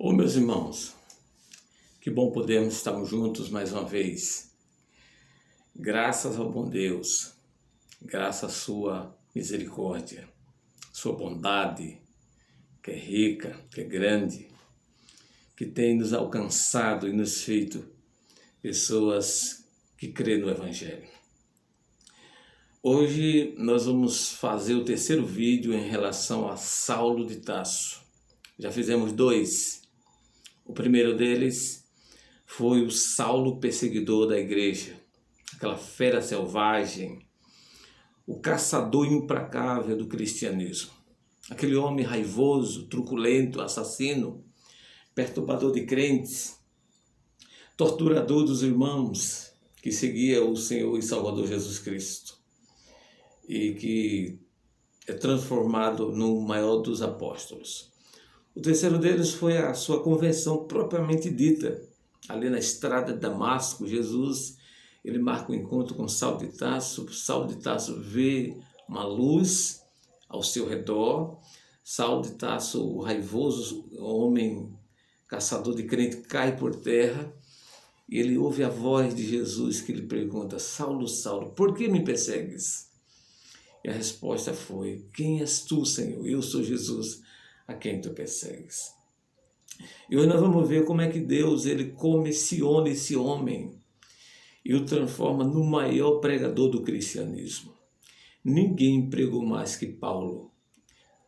Ô meus irmãos, que bom podermos estar juntos mais uma vez. Graças ao bom Deus, graças à sua misericórdia, sua bondade, que é rica, que é grande, que tem nos alcançado e nos feito pessoas que creem no Evangelho. Hoje nós vamos fazer o terceiro vídeo em relação a Saulo de Tarso. Já fizemos dois. O primeiro deles foi o Saulo perseguidor da igreja, aquela fera selvagem, o caçador implacável do cristianismo, aquele homem raivoso, truculento, assassino, perturbador de crentes, torturador dos irmãos que seguia o Senhor e Salvador Jesus Cristo e que é transformado no maior dos apóstolos. O terceiro deles foi a sua conversão propriamente dita. Ali na estrada de Damasco, Jesus ele marca um encontro com Saulo de Tarso. Saulo de Tarso vê uma luz ao seu redor. Saulo de Tarso, o raivoso homem caçador de crente, cai por terra e ele ouve a voz de Jesus que lhe pergunta: Saulo, Saulo, por que me persegues? E a resposta foi: quem és tu, Senhor? Eu sou Jesus, a quem tu persegues. E hoje nós vamos ver como é que Deus ele comissiona esse homem e o transforma no maior pregador do cristianismo. Ninguém pregou mais que Paulo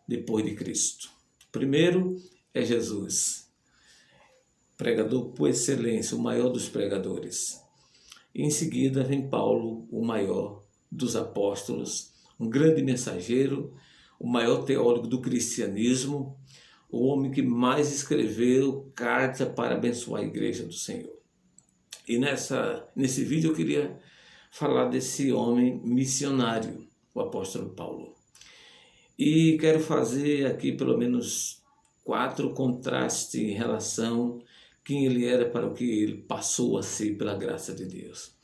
depois de Cristo. Primeiro é Jesus, pregador por excelência, o maior dos pregadores. E em seguida vem Paulo, o maior dos apóstolos, um grande mensageiro, o maior teólogo do cristianismo, o homem que mais escreveu carta para abençoar a igreja do Senhor. E nesse vídeo eu queria falar desse homem missionário, o apóstolo Paulo. E quero fazer aqui pelo menos 4 contrastes em relação a quem ele era para o que ele passou a ser pela graça de Deus.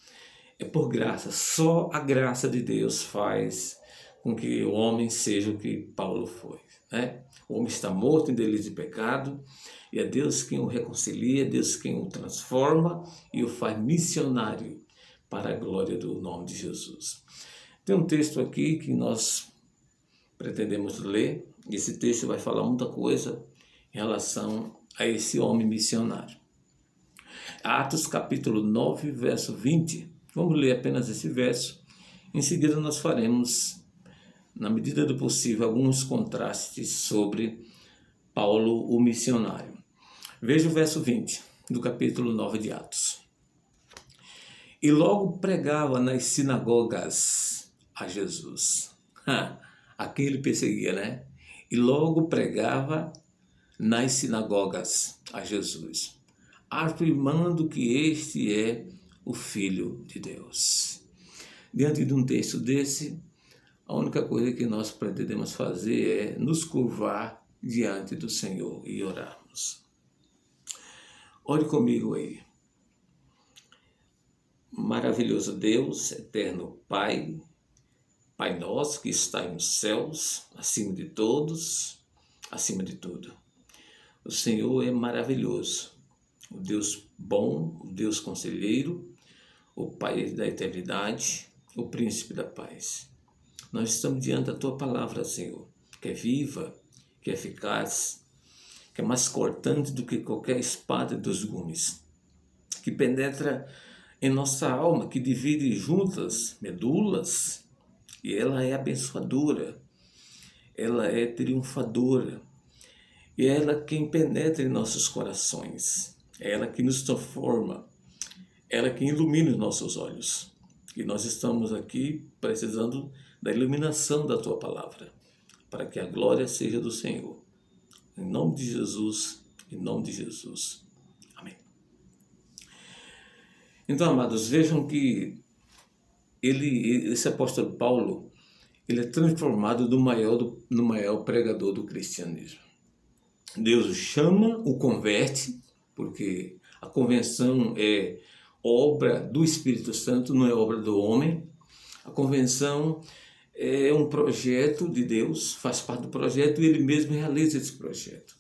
É por graça, só a graça de Deus faz com que o homem seja o que Paulo foi, né? O homem está morto em delito e pecado, e é Deus quem o reconcilia, é Deus quem o transforma e o faz missionário para a glória do nome de Jesus. Tem um texto aqui que nós pretendemos ler, e esse texto vai falar muita coisa em relação a esse homem missionário. Atos capítulo 9, verso 20. Vamos ler apenas esse verso. Em seguida nós faremos, na medida do possível, alguns contrastes sobre Paulo, o missionário. Veja o verso 20 do capítulo 9 de Atos. E logo pregava nas sinagogas a Jesus. A quem ele perseguia, né? E logo pregava nas sinagogas a Jesus, afirmando que este é o Filho de Deus. Diante de um texto desse, a única coisa que nós pretendemos fazer é nos curvar diante do Senhor e orarmos. Ore comigo aí. Maravilhoso Deus, eterno Pai, Pai nosso que está nos céus, acima de todos, acima de tudo. O Senhor é maravilhoso, o Deus bom, o Deus conselheiro, o Pai da eternidade, o Príncipe da paz. Nós estamos diante da Tua palavra, Senhor, que é viva, que é eficaz, que é mais cortante do que qualquer espada dos gumes, que penetra em nossa alma, que divide juntas medulas, e ela é abençoadora, ela é triunfadora, e é ela quem penetra em nossos corações, é ela que nos transforma, ela que ilumina os nossos olhos. E nós estamos aqui precisando da iluminação da Tua palavra, para que a glória seja do Senhor. Em nome de Jesus, em nome de Jesus. Amém. Então, amados, vejam que esse apóstolo Paulo, ele é transformado no maior pregador do cristianismo. Deus o chama, o converte, porque a conversão é obra do Espírito Santo, não é obra do homem. A convenção é um projeto de Deus, faz parte do projeto e ele mesmo realiza esse projeto.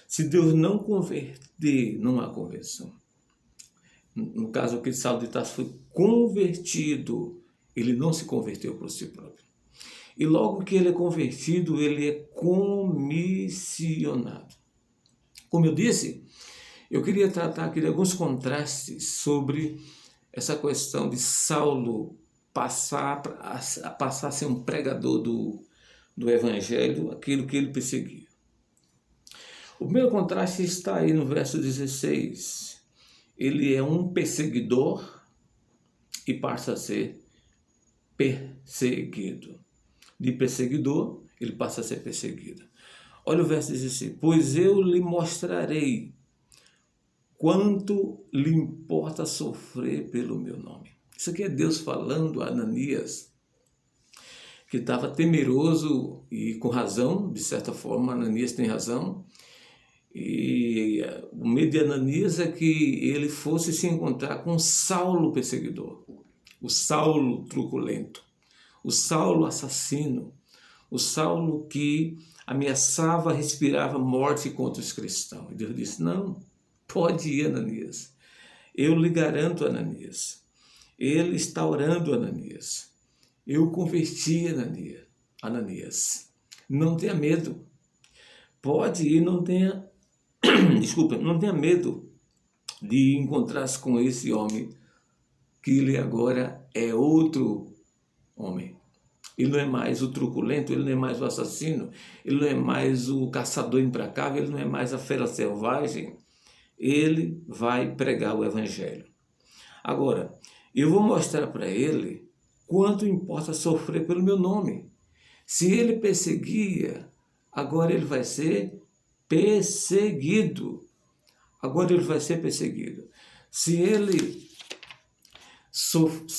Se Deus não converter, não há conversão. No caso aqui de Saulo de Tarso foi convertido, ele não se converteu por si próprio. E logo que ele é convertido, ele é comissionado. Como eu disse, eu queria tratar aqui de alguns contrastes sobre essa questão de Saulo passar a ser um pregador do Evangelho, aquilo que ele perseguia. O primeiro contraste está aí no verso 16. Ele é um perseguidor e passa a ser perseguido. De perseguidor, ele passa a ser perseguido. Olha o verso 16. Pois eu lhe mostrarei quanto lhe importa sofrer pelo meu nome. Isso aqui é Deus falando a Ananias, que estava temeroso e com razão, de certa forma, Ananias tem razão. E o medo de Ananias é que ele fosse se encontrar com Saulo perseguidor, o Saulo truculento, o Saulo assassino, o Saulo que ameaçava, respirava morte contra os cristãos. E Deus disse, não, pode ir, Ananias. Eu lhe garanto, Ananias. Ele está orando, Ananias. Eu converti, Ananias. Não tenha medo. Pode ir, não tenha... Desculpa, não tenha medo de encontrar-se com esse homem, que ele agora é outro homem. Ele não é mais o truculento, ele não é mais o assassino, ele não é mais o caçador implacável, ele não é mais a fera selvagem. Ele vai pregar o Evangelho. Agora, eu vou mostrar para ele quanto importa sofrer pelo meu nome. Se ele perseguia, agora ele vai ser perseguido. Agora ele vai ser perseguido. Se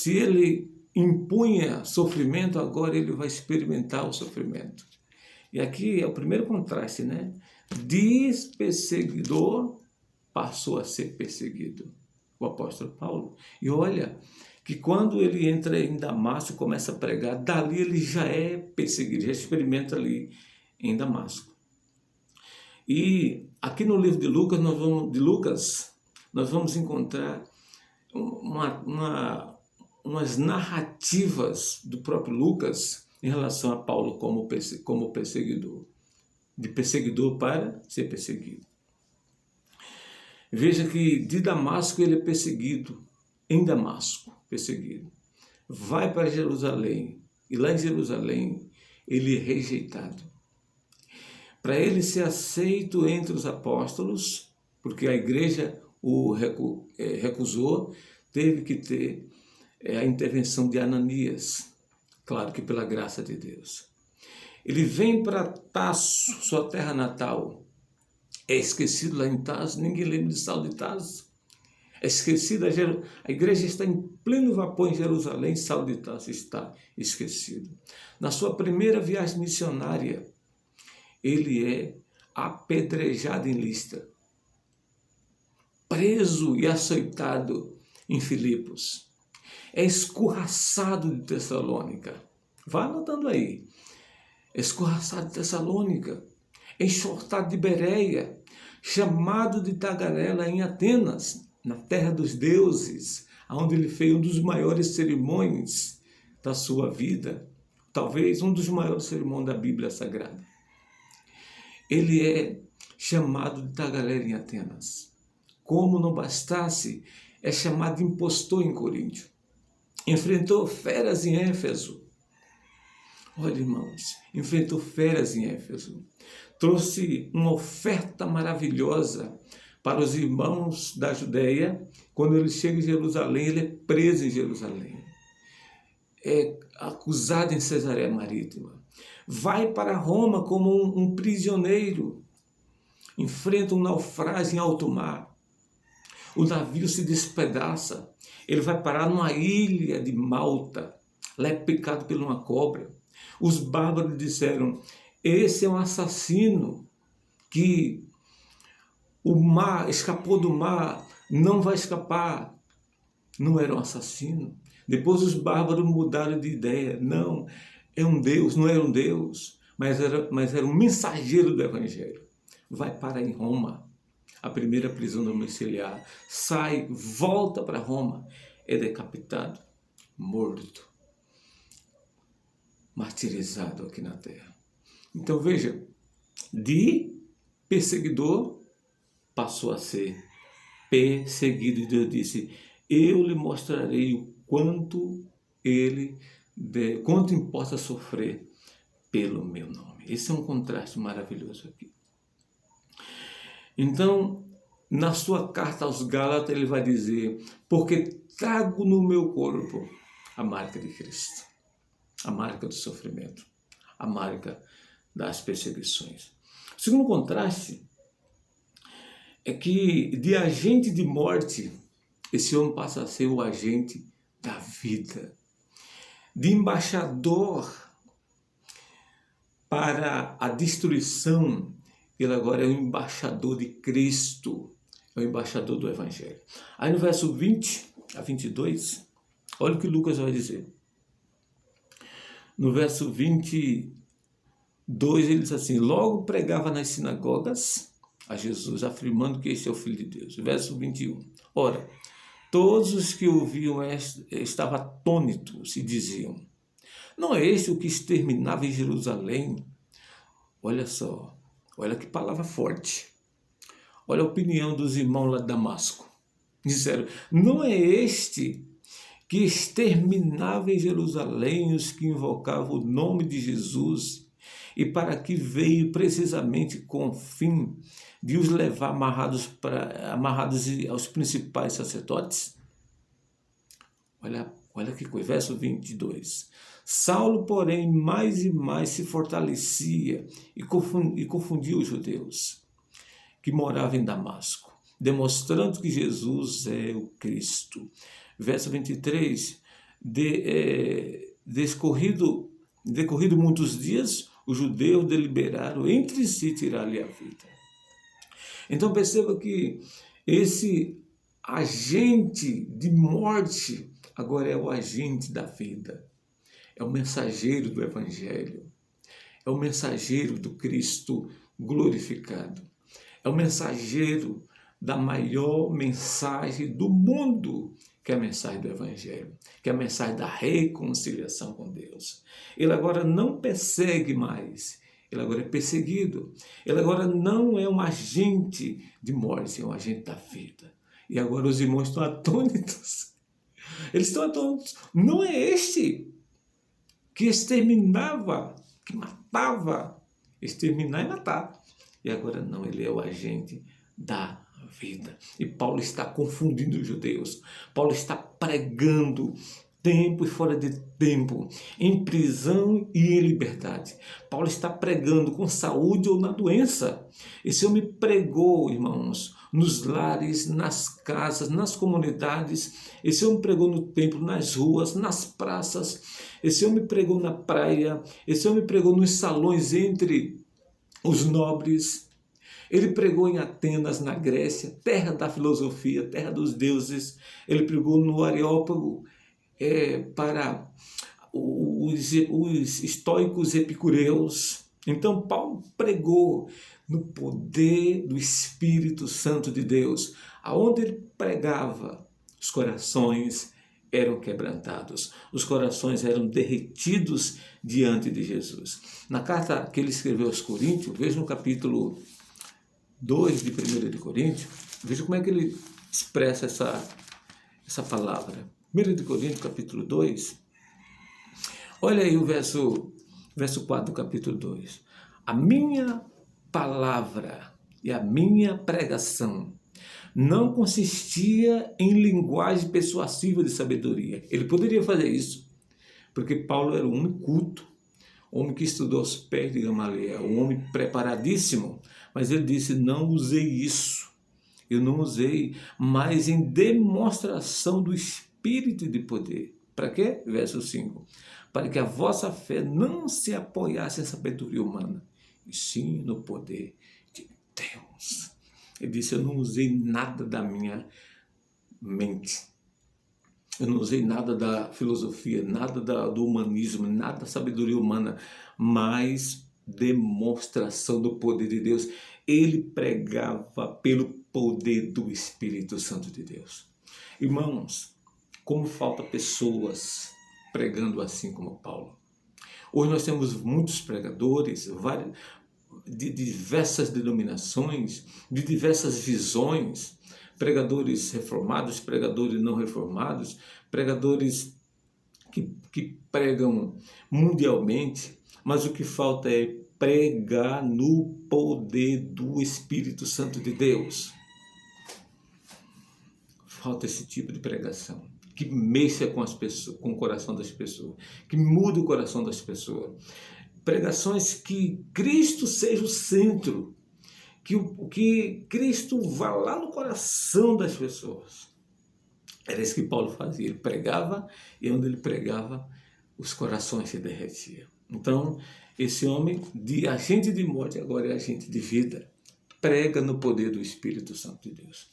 ele impunha sofrimento, agora ele vai experimentar o sofrimento. E aqui é o primeiro contraste, né? Perseguidor passou a ser perseguido, o apóstolo Paulo. E olha que quando ele entra em Damasco e começa a pregar, dali ele já é perseguido, já experimenta ali em Damasco. E aqui no livro de Lucas, nós vamos encontrar umas narrativas do próprio Lucas em relação a Paulo como perseguidor, de perseguidor para ser perseguido. Veja que de Damasco ele é perseguido, em Damasco, perseguido. Vai para Jerusalém, e lá em Jerusalém ele é rejeitado. Para ele ser aceito entre os apóstolos, porque a igreja o recusou, teve que ter a intervenção de Ananias, claro que pela graça de Deus. Ele vem para Tarso, sua terra natal, é esquecido lá em Tarso, ninguém lembra de Saulo de Tarso. É esquecido, a igreja está em pleno vapor em Jerusalém, Saulo de Tarso está esquecido. Na sua primeira viagem missionária, ele é apedrejado em Listra, preso e açoitado em Filipos, é escorraçado de Tessalônica. Vá anotando aí. Escorraçado de Tessalônica, enxortado de Bereia, chamado de tagarela em Atenas, na terra dos deuses, onde ele fez um dos maiores sermões da sua vida, talvez um dos maiores sermões da Bíblia Sagrada. Ele é chamado de tagarela em Atenas. Como não bastasse, é chamado de impostor em Coríntio. Enfrentou feras em Éfeso. Olha, irmãos, enfrentou feras em Éfeso. Trouxe uma oferta maravilhosa para os irmãos da Judéia. Quando ele chega em Jerusalém, ele é preso em Jerusalém. É acusado em Cesareia Marítima. Vai para Roma como um prisioneiro. Enfrenta um naufrágio em alto mar. O navio se despedaça. Ele vai parar numa ilha de Malta. Lá é picado por uma cobra. Os bárbaros disseram, esse é um assassino que o mar escapou do mar, não vai escapar. Não era um assassino. Depois os bárbaros mudaram de ideia. Não, é um Deus, não era um Deus, mas era um mensageiro do Evangelho. vai parar em Roma, a primeira prisão domiciliar, sai, volta para Roma, é decapitado, morto, martirizado aqui na terra. Então veja, de perseguidor passou a ser perseguido. E Deus disse, eu lhe mostrarei o quanto quanto importa sofrer pelo meu nome. Esse é um contraste maravilhoso aqui. Então, na sua carta aos Gálatas, ele vai dizer, porque trago no meu corpo a marca de Cristo, a marca do sofrimento, a marca das perseguições. O segundo contraste é que de agente de morte, esse homem passa a ser o agente da vida. De embaixador para a destruição, ele agora é o embaixador de Cristo, é o embaixador do Evangelho. Aí no verso 20 a 22, olha o que Lucas vai dizer. No verso 22 ele diz assim, logo pregava nas sinagogas a Jesus, afirmando que este é o Filho de Deus. Verso 21, ora, todos os que ouviam estavam atônitos e diziam, não é este o que exterminava em Jerusalém? Olha só, olha que palavra forte. Olha a opinião dos irmãos lá de Damasco. Disseram, não é este que exterminava em Jerusalém os que invocavam o nome de Jesus e para que veio precisamente com o fim de os levar amarrados aos principais sacerdotes? Olha que coisa, verso 22. Saulo, porém, mais e mais se fortalecia e confundia os judeus que moravam em Damasco, demonstrando que Jesus é o Cristo. Verso 23. Decorrido muitos dias, os judeus deliberaram entre si tirar-lhe a vida. Então perceba que esse agente de morte agora é o agente da vida. É o mensageiro do Evangelho. É o mensageiro do Cristo glorificado. É o mensageiro da maior mensagem do mundo, que é a mensagem do Evangelho, que é a mensagem da reconciliação com Deus. Ele agora não persegue mais, ele agora é perseguido. Ele agora não é um agente de morte, é um agente da vida. E agora os irmãos estão atônitos. Eles estão atônitos. Não é este que exterminava, que matava, exterminar e matar. E agora não, ele é o agente da vida. E Paulo está confundindo os judeus. Paulo está pregando tempo e fora de tempo, em prisão e em liberdade. Paulo está pregando com saúde ou na doença. Esse homem pregou, irmãos, nos lares, nas casas, nas comunidades. Esse homem pregou no templo, nas ruas, nas praças. Esse homem pregou na praia. Esse homem pregou nos salões entre os nobres. Ele pregou em Atenas, na Grécia, terra da filosofia, terra dos deuses. Ele pregou no Areópago, para os estoicos epicureus. Então Paulo pregou no poder do Espírito Santo de Deus. Aonde ele pregava, os corações eram quebrantados, os corações eram derretidos diante de Jesus. Na carta que ele escreveu aos Coríntios, veja no capítulo 2 de 1 de Coríntios, veja como é que ele expressa essa palavra. 1 de Coríntios, capítulo 2, olha aí o verso 4 do capítulo 2. A minha palavra e a minha pregação não consistia em linguagem persuasiva de sabedoria. Ele poderia fazer isso, porque Paulo era um homem culto, um homem que estudou aos pés de Gamaliel, um homem preparadíssimo, mas ele disse, não usei isso, eu não usei, mas em demonstração do Espírito de poder. Para quê? Verso 5. Para que a vossa fé não se apoiasse em sabedoria humana, e sim no poder de Deus. Ele disse, eu não usei nada da minha mente. Eu não usei nada da filosofia, nada do humanismo, nada da sabedoria humana, mas demonstração do poder de Deus. ele pregava pelo poder do Espírito Santo de Deus. Irmãos, como falta pessoas pregando assim como Paulo. Hoje nós temos muitos pregadores de diversas denominações, de diversas visões, pregadores reformados, pregadores não reformados, pregadores que pregam mundialmente, mas o que falta é pregar no poder do Espírito Santo de Deus. Falta esse tipo de pregação, que mexa com as pessoas, com o coração das pessoas, que muda o coração das pessoas. Pregações que Cristo seja o centro, que Cristo vá lá no coração das pessoas. Era isso que Paulo fazia, ele pregava e onde ele pregava, os corações se derretiam. Então, esse homem, de agente de morte, agora é agente de vida, prega no poder do Espírito Santo de Deus.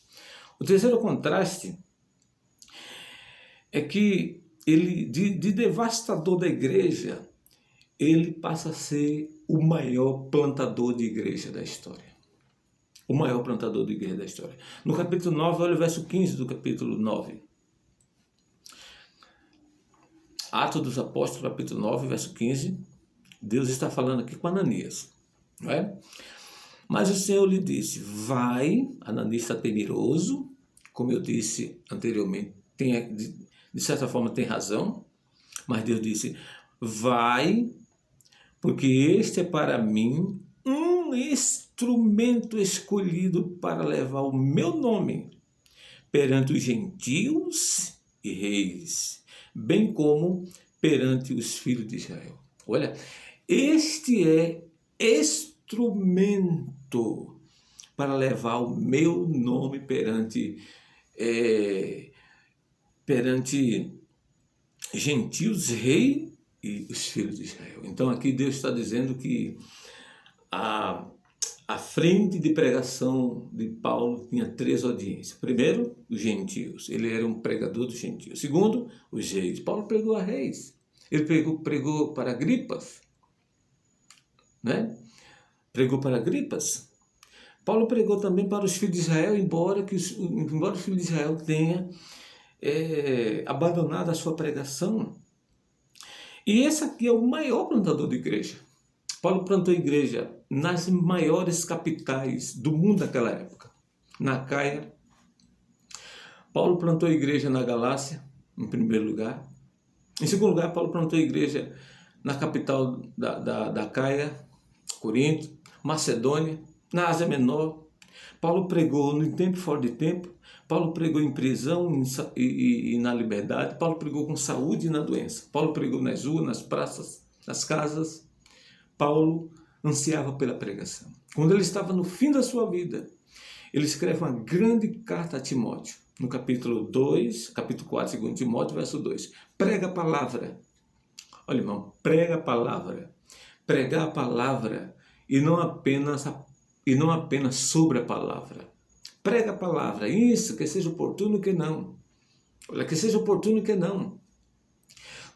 O terceiro contraste é que ele, de devastador da igreja, ele passa a ser o maior plantador de igreja da história. O maior plantador de igreja da história. No capítulo 9, olha o verso 15 do capítulo 9. Atos dos Apóstolos, capítulo 9, verso 15. Deus está falando aqui com Ananias, não é? Mas o Senhor lhe disse, vai, Ananias está temeroso, como eu disse anteriormente, de certa forma tem razão, mas Deus disse, vai, porque este é para mim um instrumento escolhido para levar o meu nome perante os gentios e reis, bem como perante os filhos de Israel. Olha, este é instrumento para levar o meu nome perante gentios, rei e os filhos de Israel. Então aqui Deus está dizendo que a frente de pregação de Paulo tinha 3 audiências. Primeiro, os gentios. Ele era um pregador dos gentios. Segundo, os reis. Paulo pregou a reis. Ele pregou para Agripas, né? Pregou para Agripas. Paulo pregou também para os filhos de Israel, embora os filhos de Israel tenha abandonado a sua pregação. E esse aqui é o maior plantador de igreja. Paulo plantou igreja nas maiores capitais do mundo naquela época. Na Acaia. Paulo plantou igreja na Galácia, em primeiro lugar. Em segundo lugar, Paulo plantou igreja na capital da Acaia, Corinto, Macedônia, na Ásia Menor. Paulo pregou no tempo e fora de tempo. Paulo pregou em prisão e na liberdade. Paulo pregou com saúde e na doença. Paulo pregou nas ruas, nas praças, nas casas. Paulo ansiava pela pregação. Quando ele estava no fim da sua vida, ele escreve uma grande carta a Timóteo. No capítulo 4, 2 Timóteo, verso 2. Prega a palavra. Olha, irmão, prega a palavra. Pregar a palavra e não apenas sobre a palavra. Prega a palavra. Isso, que seja oportuno que não. Olha, que seja oportuno que não.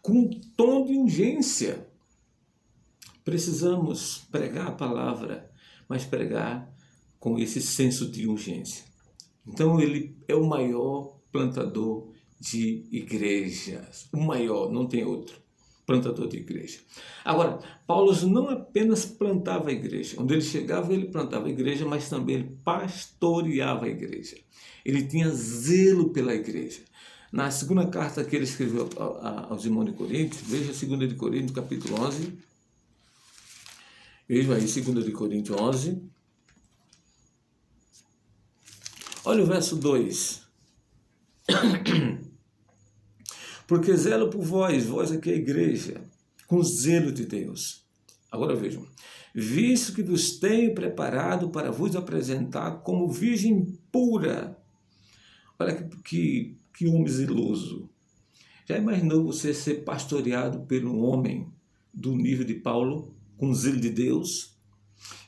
Com um tom de urgência. Precisamos pregar a palavra, mas pregar com esse senso de urgência. Então ele é o maior plantador de igrejas. O maior, não tem outro plantador de igreja. Agora, Paulo não apenas plantava a igreja. Onde ele chegava, ele plantava a igreja, mas também ele pastoreava a igreja. Ele tinha zelo pela igreja. Na segunda carta que ele escreveu aos irmãos de Corinto, veja 2 de Coríntios, capítulo 11. Veja aí 2 de Coríntios 11. Olha o verso 2. Porque zelo por vós aqui é a igreja, com zelo de Deus. Agora vejam. Visto que vos tenho preparado para vos apresentar como virgem pura. Olha que homem zeloso. Já imaginou você ser pastoreado por um homem do nível de Paulo, com zelo de Deus?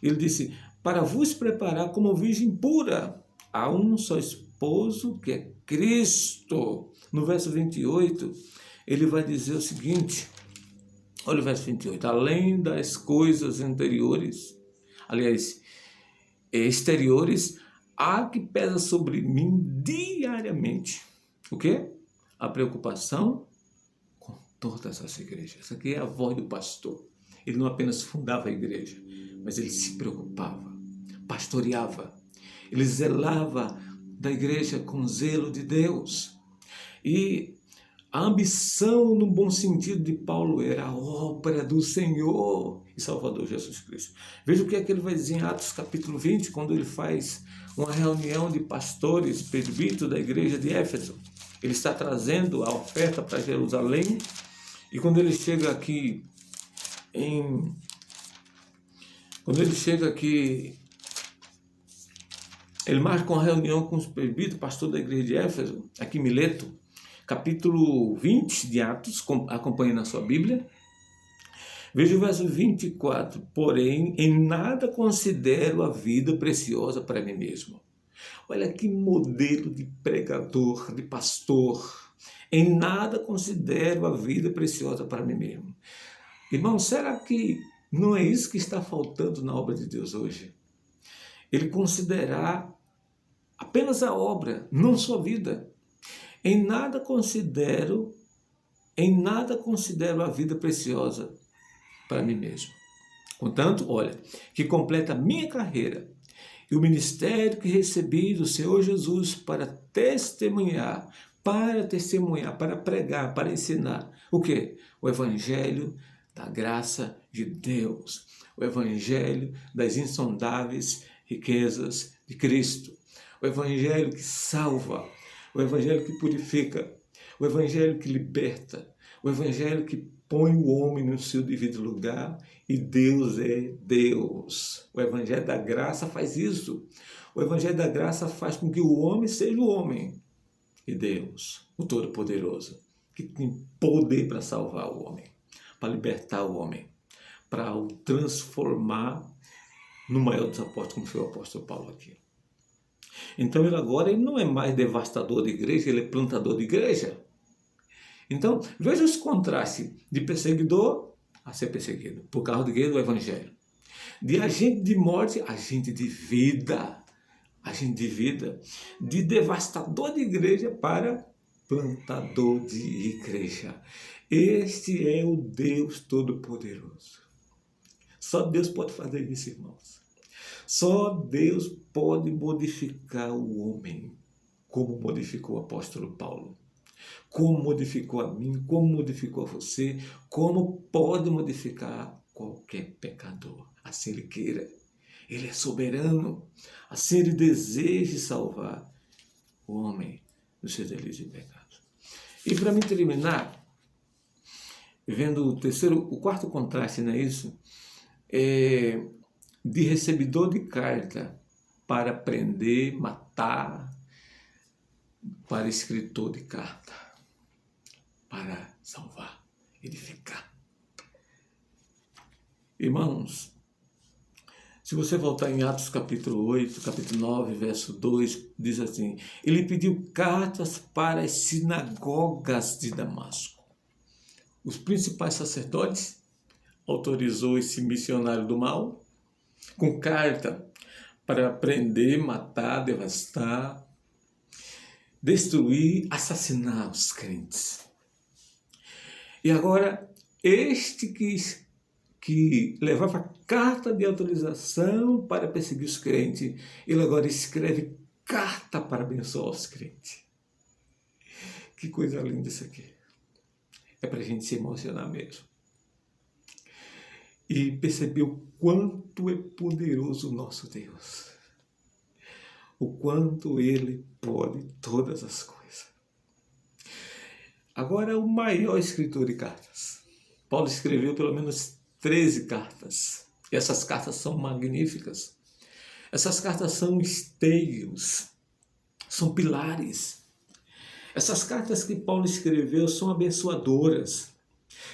Ele disse, para vos preparar como virgem pura, a um só esposo, que é Cristo. No verso 28, ele vai dizer o seguinte, olha o verso 28, além das coisas anteriores, aliás, exteriores, há que pesa sobre mim diariamente. O quê? A preocupação com todas as igrejas. Essa aqui é a voz do pastor. Ele não apenas fundava a igreja, mas ele se preocupava, pastoreava, ele zelava da igreja com zelo de Deus. E a ambição, no bom sentido de Paulo, era a obra do Senhor e Salvador Jesus Cristo. Veja o que é que ele vai dizer em Atos capítulo 20, quando ele faz uma reunião de pastores, presbíteros da igreja de Éfeso. Ele está trazendo a oferta para Jerusalém, e quando ele chega aqui, ele marca uma reunião com os presbíteros, pastor da igreja de Éfeso, aqui em Mileto, capítulo 20 de Atos, acompanhe na sua Bíblia. Veja o verso 24. Porém, em nada considero a vida preciosa para mim mesmo. Olha que modelo de pregador, de pastor. Em nada considero a vida preciosa para mim mesmo. Irmão, será que não é isso que está faltando na obra de Deus hoje? Ele considerar apenas a obra, não sua vida. Em nada considero a vida preciosa para mim mesmo. Contanto, olha, que completa a minha carreira e o ministério que recebi do Senhor Jesus para testemunhar, para pregar, para ensinar. O quê? O Evangelho da graça de Deus. O Evangelho das insondáveis riquezas de Cristo. O Evangelho que salva. O Evangelho que purifica. O Evangelho que liberta. O Evangelho que põe o homem no seu devido lugar, e Deus é Deus. O Evangelho da graça faz isso. O Evangelho da graça faz com que o homem seja o homem. E Deus, o Todo-Poderoso, que tem poder para salvar o homem, para libertar o homem, para o transformar no maior dos apóstolos, como foi o apóstolo Paulo aqui. Então ele não é mais devastador de igreja, ele é plantador de igreja. Então, veja os contrastes de perseguidor a ser perseguido, por causa do Evangelho. De agente de morte, agente de vida. Agente de vida. De devastador de igreja para plantador de igreja. Este é o Deus Todo-Poderoso. Só Deus pode fazer isso, irmãos. Só Deus pode modificar o homem, como modificou o apóstolo Paulo. Como modificou a mim, como modificou a você, como pode modificar qualquer pecador. Assim ele queira. Ele é soberano. Assim ele deseja salvar o homem dos seus delitos e pecados. E para mim terminar, vendo o quarto contraste, não é isso? De recebidor de carta para prender, matar, para escritor de carta, para salvar, edificar. Irmãos, se você voltar em Atos capítulo 8, capítulo 9, verso 2, diz assim: ele pediu cartas para as sinagogas de Damasco. Os principais sacerdotes autorizou esse missionário do mal com carta para prender, matar, devastar, destruir, assassinar os crentes. E agora, este que levava carta de autorização para perseguir os crentes, ele agora escreve carta para abençoar os crentes. Que coisa linda isso aqui. É para a gente se emocionar mesmo. E perceber o quanto é poderoso o nosso Deus. O quanto Ele pode todas as coisas. Agora, o maior escritor de cartas. Paulo escreveu pelo menos 13 cartas. E essas cartas são magníficas. Essas cartas são esteios, são pilares. Essas cartas que Paulo escreveu são abençoadoras.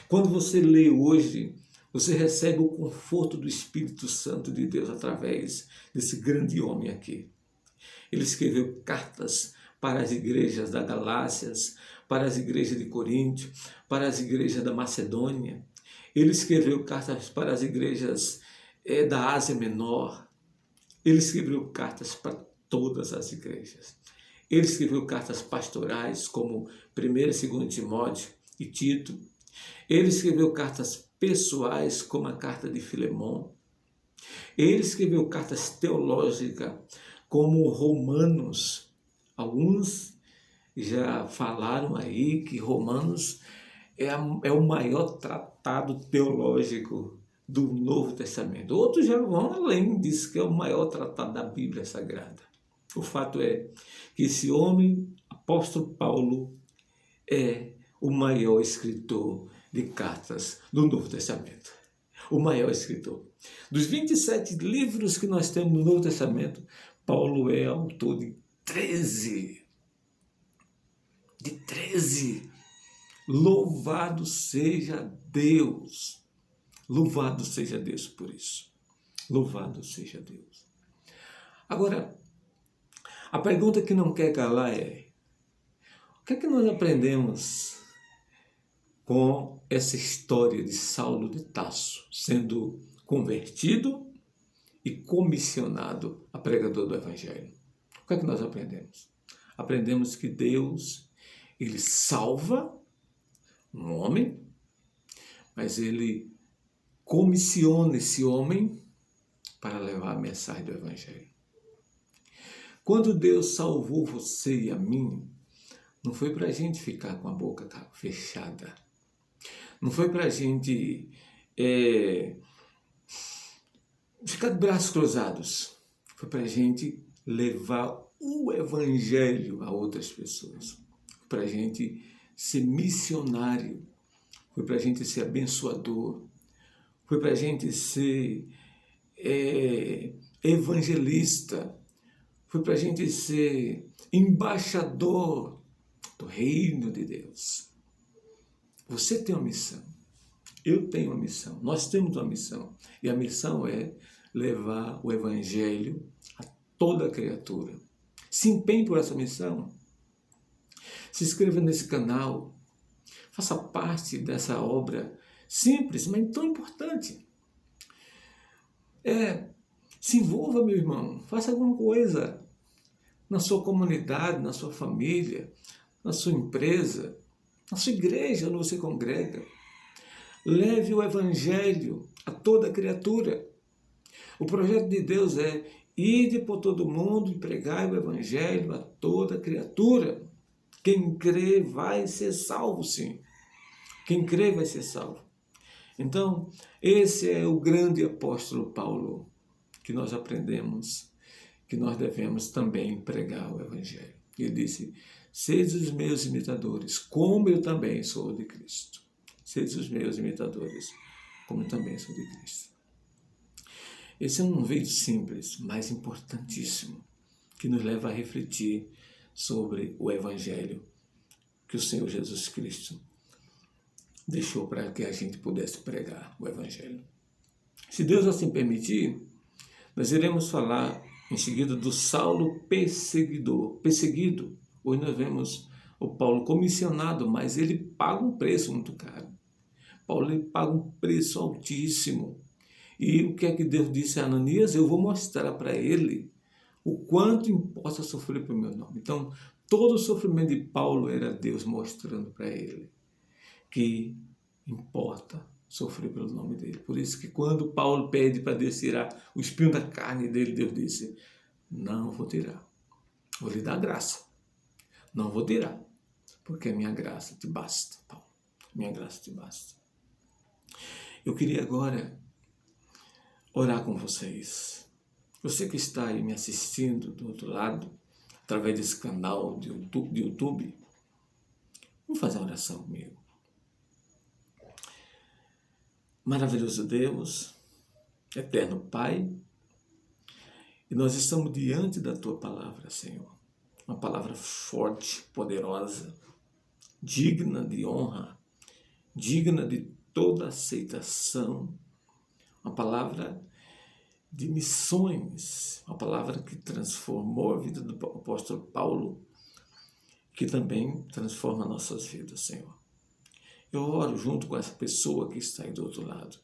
Quando você lê hoje, você recebe o conforto do Espírito Santo de Deus através desse grande homem aqui. Ele escreveu cartas para as igrejas da Galácia, para as igrejas de Corinto, para as igrejas da Macedônia. Ele escreveu cartas para as igrejas da Ásia Menor. Ele escreveu cartas para todas as igrejas. Ele escreveu cartas pastorais, como 1ª e 2ª Timóteo e Tito. Ele escreveu cartas pessoais, como a carta de Filemão. Ele escreveu cartas teológicas, como Romanos. Alguns já falaram aí que Romanos é o maior tratado teológico do Novo Testamento. Outros já vão além disso, que é o maior tratado da Bíblia Sagrada. O fato é que esse homem, apóstolo Paulo, é o maior escritor de cartas do Novo Testamento. O maior escritor. Dos 27 livros que nós temos no Novo Testamento, Paulo é autor de 13. De 13. Louvado seja Deus. Louvado seja Deus por isso. Louvado seja Deus. Agora, a pergunta que não quer calar é: o que é que nós aprendemos com essa história de Saulo de Tarso sendo convertido e comissionado a pregador do Evangelho? O que é que nós aprendemos? Aprendemos que Deus, ele salva um homem, mas ele comissiona esse homem para levar a mensagem do Evangelho. Quando Deus salvou você e a mim, não foi para a gente ficar com a boca fechada. Não foi para a gente ficar de braços cruzados. Foi para a gente levar o Evangelho a outras pessoas. Foi para a gente ser missionário. Foi para a gente ser abençoador. Foi para a gente ser evangelista. Foi para a gente ser embaixador do reino de Deus. Você tem uma missão. Eu tenho uma missão. Nós temos uma missão. E a missão é levar o Evangelho a toda criatura. Se empenhe por essa missão. Se inscreva nesse canal. Faça parte dessa obra simples, mas tão importante. Se envolva, meu irmão. Faça alguma coisa na sua comunidade, na sua família, na sua empresa, na sua igreja onde você congrega. Leve o Evangelho a toda criatura. O projeto de Deus é: ide por todo mundo e pregai o Evangelho a toda criatura. Quem crê vai ser salvo, sim. Quem crê vai ser salvo. Então, esse é o grande apóstolo Paulo, que nós aprendemos, que nós devemos também pregar o Evangelho. Ele disse: sede os meus imitadores, como eu também sou de Cristo. Sede os meus imitadores, como eu também sou de Cristo. Esse é um vídeo simples, mas importantíssimo, que nos leva a refletir sobre o Evangelho que o Senhor Jesus Cristo deixou para que a gente pudesse pregar o Evangelho. Se Deus assim permitir, nós iremos falar em seguida do Saulo perseguido. Hoje nós vemos o Paulo comissionado, mas ele paga um preço muito caro. Paulo ele paga um preço altíssimo. E o que é que Deus disse a Ananias? Eu vou mostrar para ele o quanto importa sofrer pelo meu nome. Então, todo o sofrimento de Paulo era Deus mostrando para ele que importa sofrer pelo nome dele. Por isso que quando Paulo pede para Deus tirar o espinho da carne dele, Deus disse: não vou tirar, vou lhe dar graça. Não vou tirar, porque a minha graça te basta, Paulo. Minha graça te basta. Eu queria agora orar com vocês. Você que está aí me assistindo do outro lado, através desse canal de YouTube, vamos fazer uma oração comigo. Maravilhoso Deus, eterno Pai, e nós estamos diante da Tua palavra, Senhor. Uma palavra forte, poderosa, digna de honra, digna de toda aceitação, uma palavra de missões, uma palavra que transformou a vida do apóstolo Paulo, que também transforma nossas vidas, Senhor. Eu oro junto com essa pessoa que está aí do outro lado,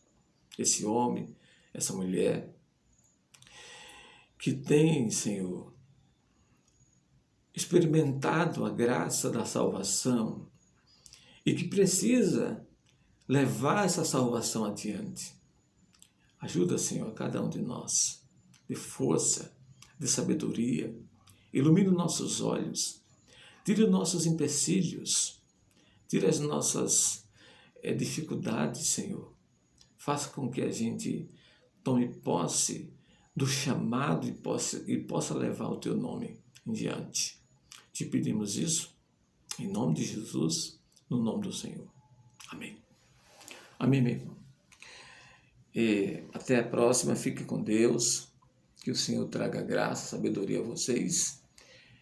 esse homem, essa mulher, que tem, Senhor, experimentado a graça da salvação e que precisa levar essa salvação adiante. Ajuda, Senhor, a cada um de nós, de força, de sabedoria. Ilumina os nossos olhos, tira os nossos empecilhos, tira as nossas dificuldades, Senhor. Faça com que a gente tome posse do chamado e possa levar o Teu nome em diante. Te pedimos isso, em nome de Jesus, no nome do Senhor. Amém. Amém, meu irmão. E até a próxima, fique com Deus, que o Senhor traga graça, sabedoria a vocês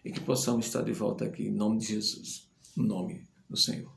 e que possamos estar de volta aqui em nome de Jesus, no nome do Senhor.